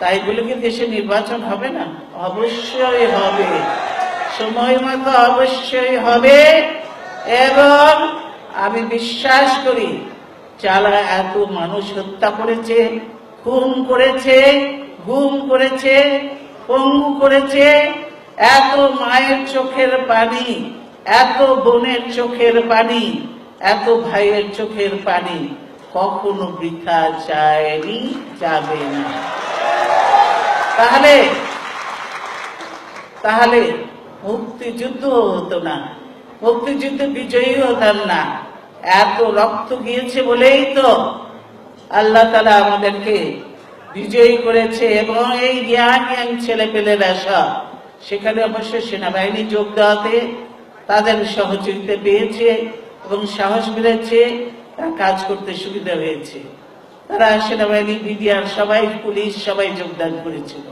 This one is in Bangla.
তাই বলে কি দেশে নির্বাচন হবে না? অবশ্যই হবে, সময় মতো অবশ্যই হবে। এবং আমি বিশ্বাস করি যারা এত মানুষ হত্যা করেছে, খুন করেছে, গুম করেছে, পঙ্গু করেছে, এত মায়ের চোখের পানি, এত বোনের চোখের পানি, এত ভাইয়ের চোখের পানি কখনো বৃথা যায়নি, যাবে না। তাহলে মুক্তিযুদ্ধ হতো না, মুক্তিযুদ্ধ বিজয়ী হতাম না। এত রক্ত গিয়েছে বলেই তো আল্লাহ তাআলা আমাদেরকে বিজয়ী করেছে। এবং এই ইয়াং ছেলেপেলেরা সব সেখানে অবশ্য সেনাবাহিনী যোগ দেওয়াতে তাদের সহযোগিতা পেয়েছে এবং সাহস বেড়েছে, কাজ করতে সুবিধা হয়েছে। তারা সেনাবাহিনী, বিডিআর সবাই, পুলিশ সবাই যোগদান করেছিল।